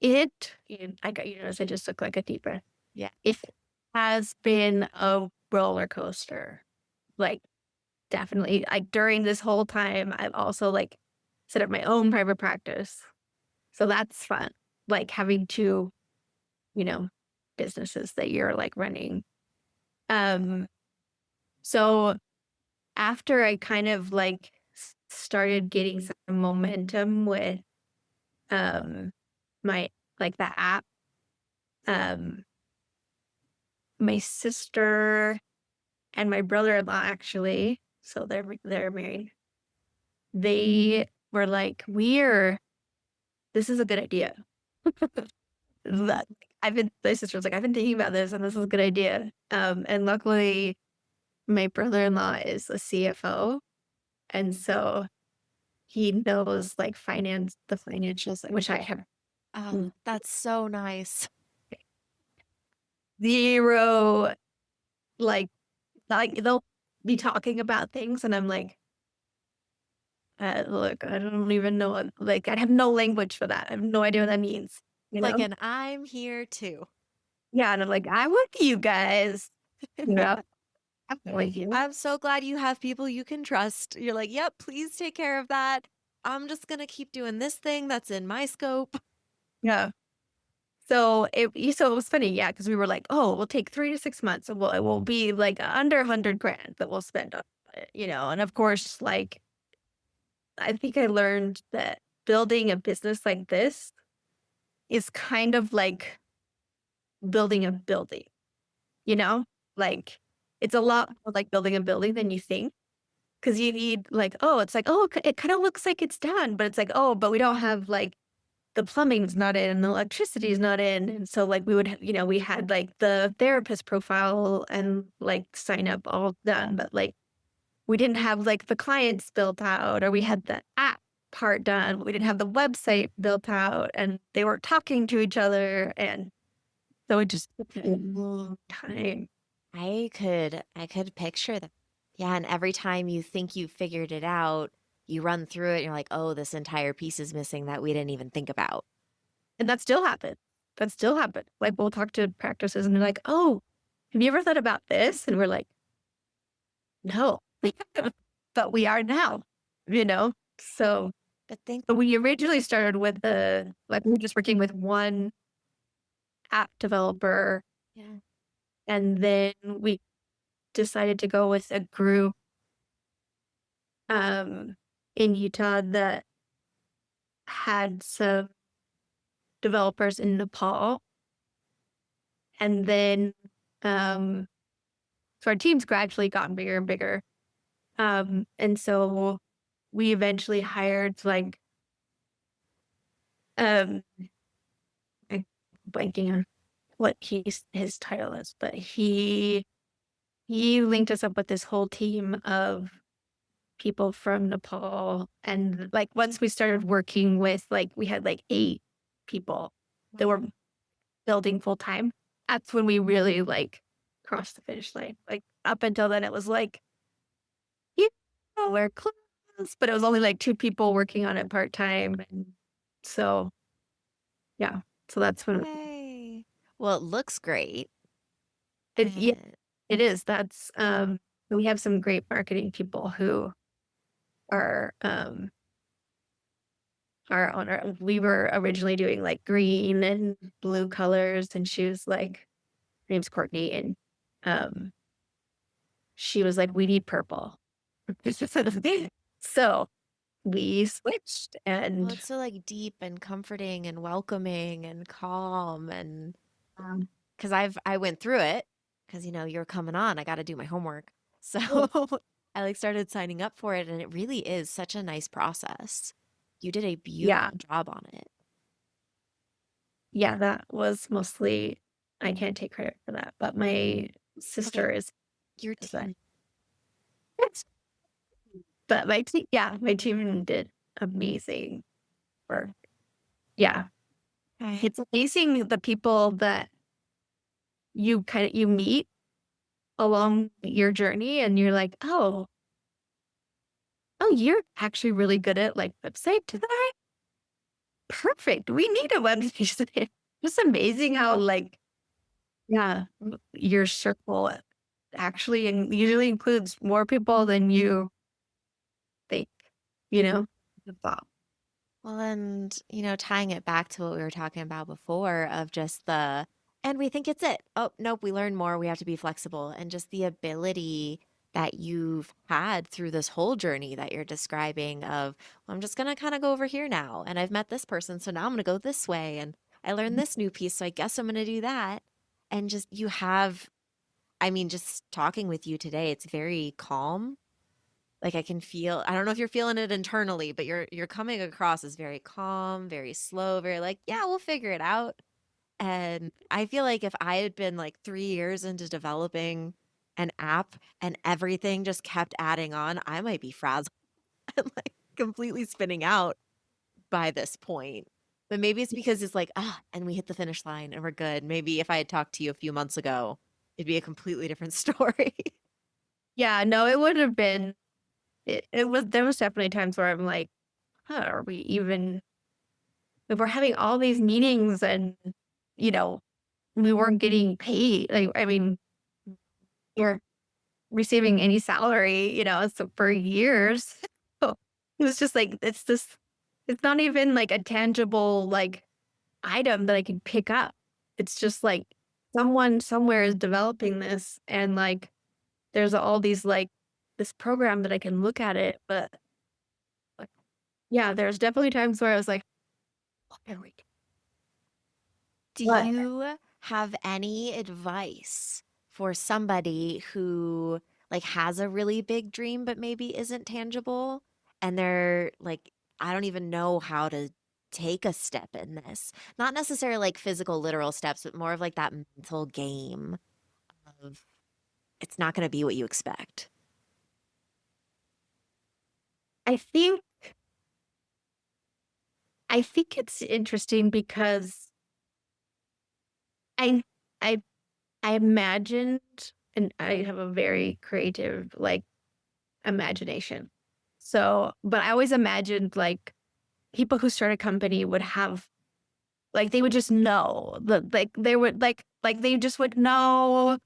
I got I just took like a deep breath. Yeah. It has been a roller coaster. Like definitely like during this whole time I've also like set up my own private practice. So that's fun. Like having two, you know, businesses that you're like running. Um so after I kind of like started getting some momentum with um my like the app, um my sister and my brother-in-law actually, so they're married. They were like, this is a good idea. That my sister was like, I've been thinking about this and this is a good idea. And luckily my brother-in-law is a CFO. And so he knows like the financials, which I have Oh, that's so nice. zero, like, they'll be talking about things and I'm like, look, I don't even know like, I have no language for that. I have no idea what that means, you Like, know? and I'm here too. Yeah, and I'm like, "I'm with you guys." You know? I'm with you. I'm so glad you have people you can trust. You're like, yep, please take care of that. I'm just gonna keep doing this thing that's in my scope. Yeah. So it was funny, yeah, because we were like, "Oh, we'll take 3 to 6 months, and it will be, like, under 100 grand that we'll spend on it," and of course, like, I think I learned that building a business like this is kind of like building a building, you know? Like, it's a lot more like building a building than you think. 'Cause you need like, oh, it's like, oh, it kinda looks like it's done, but it's like, oh, but we don't have, like, the plumbing's not in, and the electricity's not in, and so, like, we would we had, like, the therapist profile and, like, sign up all done, but, like, we didn't have, like, the clients built out, or we had the app part done, but we didn't have the website built out, and they weren't talking to each other, and so it just took a long time. I could picture that. Yeah, and every time you think you figured it out, you run through it and you're like, oh, this entire piece is missing that we didn't even think about. And that still happened. That still happened. Like, we'll talk to practices and they're like, "Oh, have you ever thought about this?" And we're like, "No." But we are now, you know? So, But think, we originally started with we were just working with one app developer, yeah. and then we decided to go with a group, um, in Utah that had some developers in Nepal. And then, um so our team's gradually gotten bigger and bigger. And so we eventually hired um I'm blanking on what his title is, but he linked us up with this whole team of people from Nepal. And like once we started working with we had like 8 people that were building full time. That's when we really crossed the finish line. Like up until then it was like, yeah, we're close, but it was only like 2 people working on it part time. And so, yeah, so that's when Yay. Well, it looks great. yeah, And it is. We have some great marketing people who are, on we were originally doing like green and blue colors. And she was like, her name's Courtney. And, she was like, we need purple. So we switched well, and, it's so like deep and comforting and welcoming and calm. And um, because I went through it because, you're coming on, I got to do my homework. So yeah. I started signing up for it, and it really is such a nice process. You did a Yeah. beautiful job on it. Yeah, that was mostly I can't take credit for that, but my Okay, sister your is that. team. Yes. But my team did amazing work. Yeah. Okay. It's amazing the people that you meet along your journey and you're like, "Oh, you're actually really good at website design? Perfect. We need a website designer." Just amazing how yeah, your circle actually and usually includes more people than you think, you know? The thought. Well, and, tying it back to what we were talking about before of just and we think it's it. Oh, nope, we learn more. We have to be flexible. And just the ability that you've had through this whole journey that you're describing of, well, I'm just going to kind of go over here now. And I've met this person. So now I'm going to go this way. And I learned this new piece. So I guess I'm going to do that. And just you have, I mean, just talking with you today, it's very calm. Like I can feel, I don't know if you're feeling it internally, but you're coming across as very calm, very slow, very like, yeah, we'll figure it out. And I feel like if I had been like 3 years into developing an app and everything just kept adding on, I might be frazzled and like completely spinning out by this point. But maybe it's because it's like, and we hit the finish line and we're good. Maybe if I had talked to you a few months ago, it'd be a completely different story. Yeah, no, it would have been it was there was definitely times where I'm like, "Huh, are we even if we're having all these meetings and, you know, we weren't getting paid." Like, I mean, we're receiving any salary, so for years. So, it was just like, it's not even like a tangible, item that I can pick up. It's just like someone somewhere is developing this and there's all these this program that I can look at it, but like, yeah, there's definitely times where I was like, "What are we Do what?" you have any advice for somebody who like has a really big dream but maybe isn't tangible and they're like I don't even know how to take a step in this. Not necessarily like physical literal steps, but more of like that mental game of it's not going to be what you expect. I think I think it's interesting because I I I imagined and I have a very creative imagination. So, but I always imagined like people who start a company would have like they would just know like they would like they just would know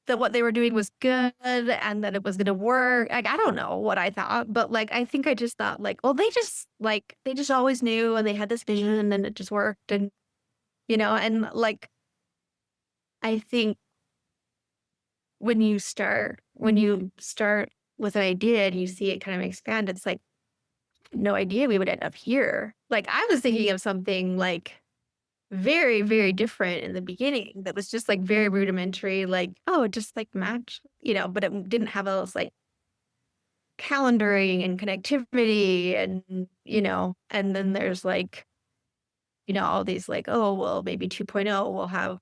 that what they were doing was good and that it was gonna work. Like I don't know what I thought, but like I think I just thought like, well, they just always knew and they had this vision and it just worked and and like I think when you start with an idea and you see it kind of expand, it's like no idea we would end up here. Like I was thinking of something like very, very different in the beginning that was just like very rudimentary, like, oh, just like match, but it didn't have all this like calendaring and connectivity and then there's like, all these like, oh, well, maybe 2.0 will have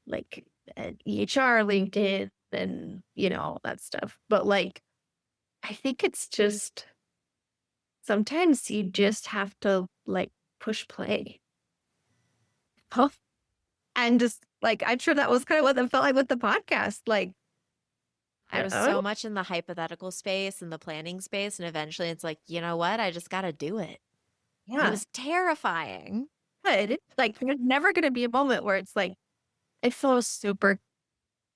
like an EHR LinkedIn and, all that stuff. But like, I think it's just sometimes you just have to like push play. Huh? And just like, I'm sure that was kind of what it felt like with the podcast. Like, I was so much in the hypothetical space and the planning space. And eventually it's like, you know what? I just got to do it. And it yeah, was terrifying. good. Like, there's never going to be a moment where it's like, it feels super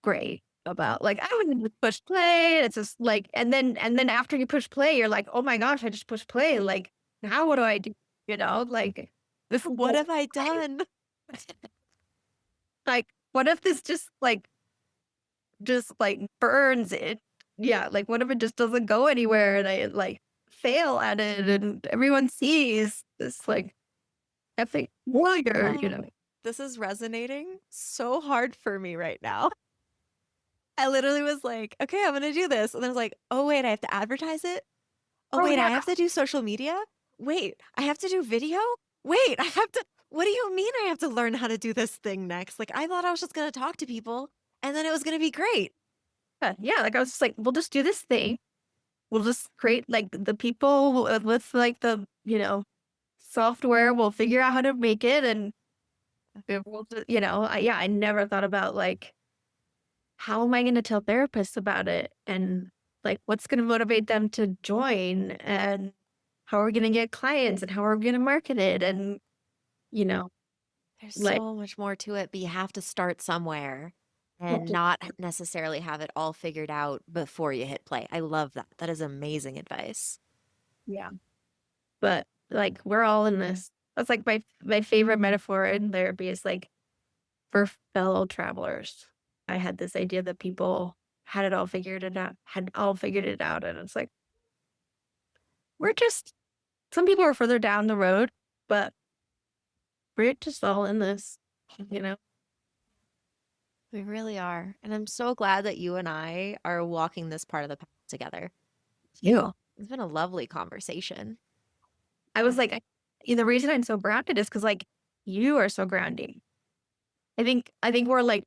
great about like, I would just push play. It's just like, and then after you push play, you're like, oh my gosh, I just pushed play. Like, now what do I do? Like, this What whole have I time, done? like, what if this just like burns it? Yeah. Like, what if it just doesn't go anywhere and I like fail at it and everyone sees this like epic warrior, Oh, this is resonating so hard for me right now. I literally was like, okay, I'm going to do this. And then I was like, oh, wait, I have to advertise it. Oh, Oh, wait, I yeah. have to do social media. Wait, I have to do video. Wait, I have to. What do you mean I have to learn how to do this thing next? Like, I thought I was just going to talk to people and then it was going to be great. Yeah, like, I was just like, "We'll just do this thing. We'll just create, like, the people with, like, software. We'll figure out how to make it, and we'll ju" I never thought about, like, how am I gonna tell therapists about it? And, like, what's gonna motivate them to join? And how are we gonna get clients? And how are we gonna market it? And, you know, There's like so much more to it, but you have to start somewhere and not necessarily have it all figured out before you hit play. I love that. That is amazing advice. yeah. But, like, we're all in this. That's, like, my favorite metaphor in therapy is, like, for fellow travelers. I had this idea that people had all figured it out, and it's like, we're just some people are further down the road, but we're just all in this, you know? We really are. And I'm so glad that you and I are walking this part of the path together. You. It's been a lovely conversation. I was like, the reason I'm so grounded is because like, you are so grounding. I think we're, like,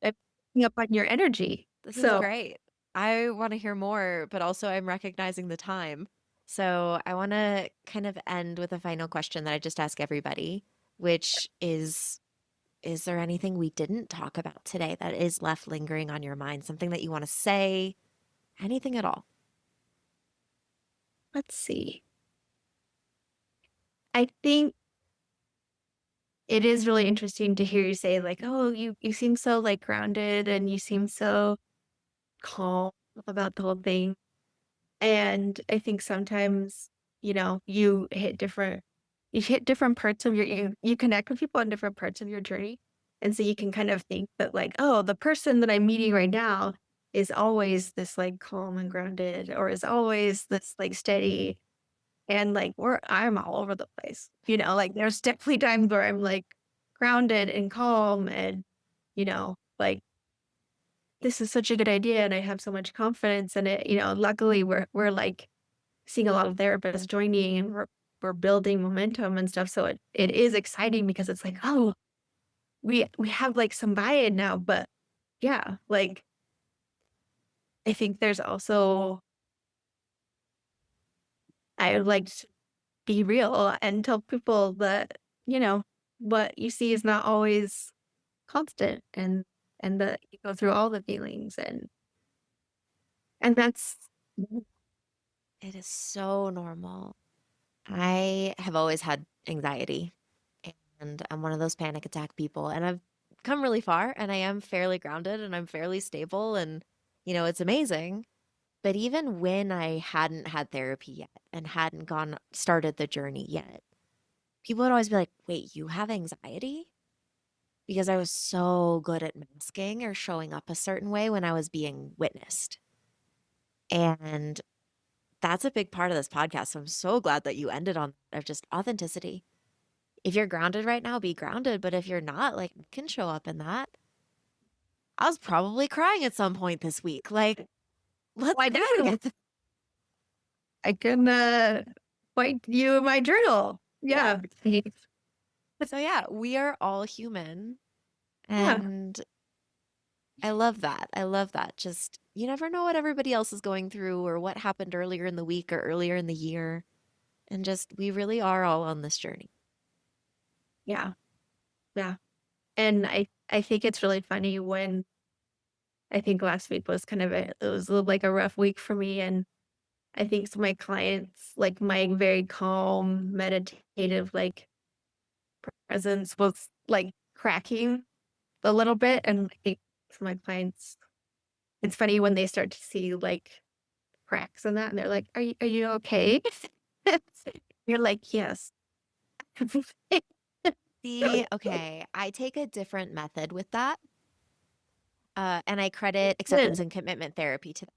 picking up on your energy. This is So great. I want to hear more, but also I'm recognizing the time. So I want to kind of end with a final question that I just ask everybody, which is there anything we didn't talk about today that is left lingering on your mind? Something that you want to say? Anything at all? let's see. I think it is really interesting to hear you say like, "Oh, you seem so, like, grounded and you seem so calm about the whole thing." And I think sometimes, you hit different parts of you connect with people on different parts of your journey. And so you can kind of think that like, "Oh, the person that I'm meeting right now is always this, like, calm and grounded or is always this, like, steady." And, like, I'm all over the place, like, there's definitely times where I'm, like, grounded and calm and, like, this is such a good idea and I have so much confidence in it, luckily we're, like, seeing a lot of therapists joining and we're building momentum and stuff, so it is exciting because it's like, "Oh, we have, like, some buy-in now," but yeah, like, I think there's also I would like to be real and tell people that, what you see is not always constant and that you go through all the feelings and that's It is so normal. I have always had anxiety, and I'm one of those panic attack people, and I've come really far, and I am fairly grounded, and I'm fairly stable, and it's amazing. But even when I hadn't had therapy yet and hadn't started the journey yet, people would always be like, "Wait, you have anxiety?" Because I was so good at masking or showing up a certain way when I was being witnessed. And that's a big part of this podcast. So I'm so glad that you ended on of just authenticity. If you're grounded right now, be grounded. But if you're not, like, you can show up in that. I was probably crying at some point this week. Like, let's Why do not? it. I can point you in my journal. Yeah. Yeah. So yeah, we are all human. Yeah. And I love that. I love that. Just, you never know what everybody else is going through or what happened earlier in the week or earlier in the year. And just, we really are all on this journey. Yeah. Yeah. And I think it's really funny when I think last week was it was like a rough week for me. And I think some of my clients, like my very calm, meditative, like presence was like cracking a little bit. And I think some of my clients, it's funny when they start to see like cracks in that and they're like, are you okay? You're like, yes. See, okay, I take a different method with that. And I credit acceptance and commitment therapy to that.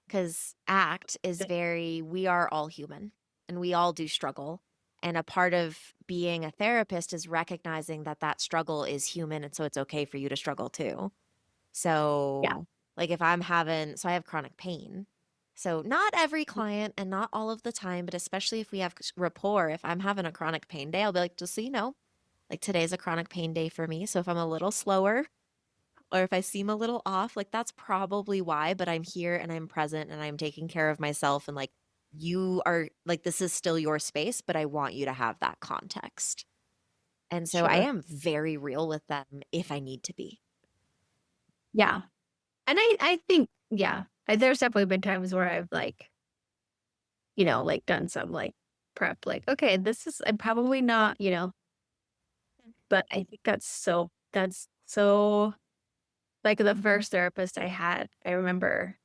Because ACT is we are all human and we all do struggle. And a part of being a therapist is recognizing that that struggle is human. And so it's okay for you to struggle too. Yeah, So, like if I have chronic pain. So, not every client and not all of the time, but especially if we have rapport, if I'm having a chronic pain day, I'll be like, just so you know, like today's a chronic pain day for me. So, if I'm a little slower, or if I seem a little off, like that's probably why, but I'm here and I'm present and I'm taking care of myself. And like, you are like, this is still your space, but I want you to have that context. And so I sure. am very real with them if I need to be. Yeah. And I think, yeah, there's definitely been times where I've like, like done some like prep, like, okay, I'm probably not, but I think that's so like the first therapist I had, I remember,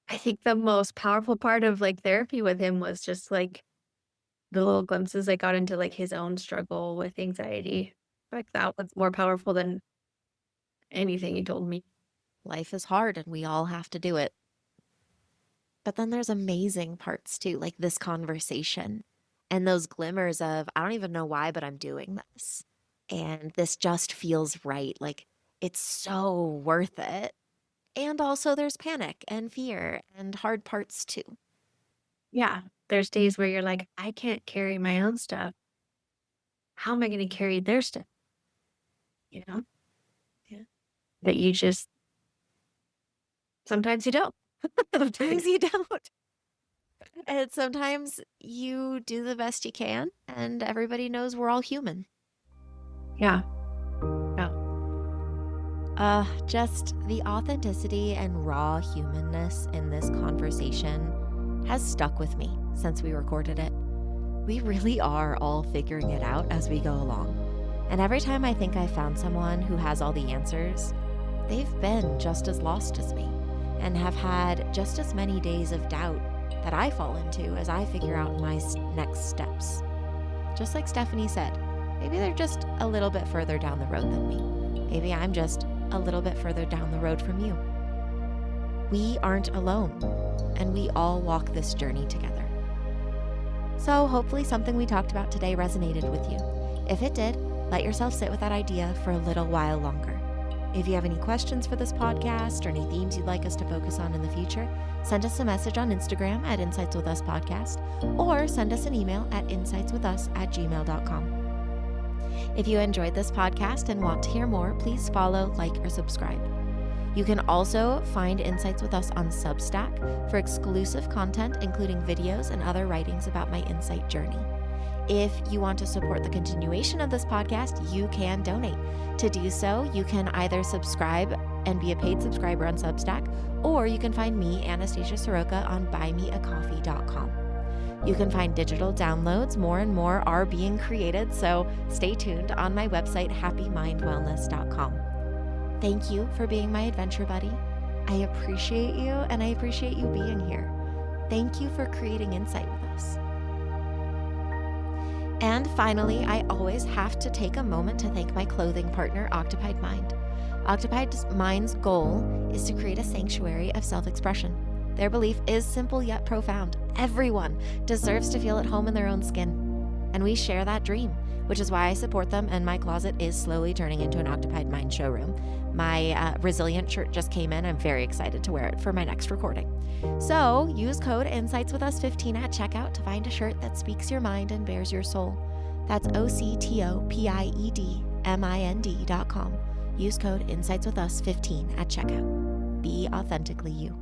I think the most powerful part of like therapy with him was just like the little glimpses I got into like his own struggle with anxiety. Like that was more powerful than anything he told me. Life is hard and we all have to do it. But then there's amazing parts too, like this conversation and those glimmers of, I don't even know why, but I'm doing this. And this just feels right. Like it's so worth it. And also there's panic and fear and hard parts too. Yeah. There's days where you're like, I can't carry my own stuff. How am I going to carry their stuff? You know? Yeah. That you just, sometimes you don't. Sometimes you don't. And sometimes you do the best you can, and everybody knows we're all human. Yeah. Yeah. Just the authenticity and raw humanness in this conversation has stuck with me since we recorded it. We really are all figuring it out as we go along. And every time I think I found someone who has all the answers, they've been just as lost as me and have had just as many days of doubt that I fall into as I figure out my next steps. Just like Stephanie said, maybe they're just a little bit further down the road than me. Maybe I'm just a little bit further down the road from you. We aren't alone, and we all walk this journey together. So hopefully something we talked about today resonated with you. If it did, let yourself sit with that idea for a little while longer. If you have any questions for this podcast or any themes you'd like us to focus on in the future, send us a message on Instagram at Insights With Us Podcast, or send us an email at insightswithus@gmail.com. If you enjoyed this podcast and want to hear more, please follow, like, or subscribe. You can also find Insights With Us on Substack for exclusive content, including videos and other writings about my insight journey. If you want to support the continuation of this podcast, you can donate. To do so, you can either subscribe and be a paid subscriber on Substack, or you can find me, Anastasia Soroka, on buymeacoffee.com. You can find digital downloads. More and more are being created, so stay tuned on my website, happymindwellness.com. Thank you for being my adventure buddy. I appreciate you, and I appreciate you being here. Thank you for creating insight with us. And finally, I always have to take a moment to thank my clothing partner, Occupied Mind. Occupied Mind's goal is to create a sanctuary of self-expression. Their belief is simple yet profound. Everyone deserves to feel at home in their own skin. And we share that dream, which is why I support them, and my closet is slowly turning into an Occupied Mind showroom. My Resilient shirt just came in. I'm very excited to wear it for my next recording. So use code InsightsWithUs15 at checkout to find a shirt that speaks your mind and bears your soul. That's OCTOPIEDMIND.com. Use code InsightsWithUs15 at checkout. Be authentically you.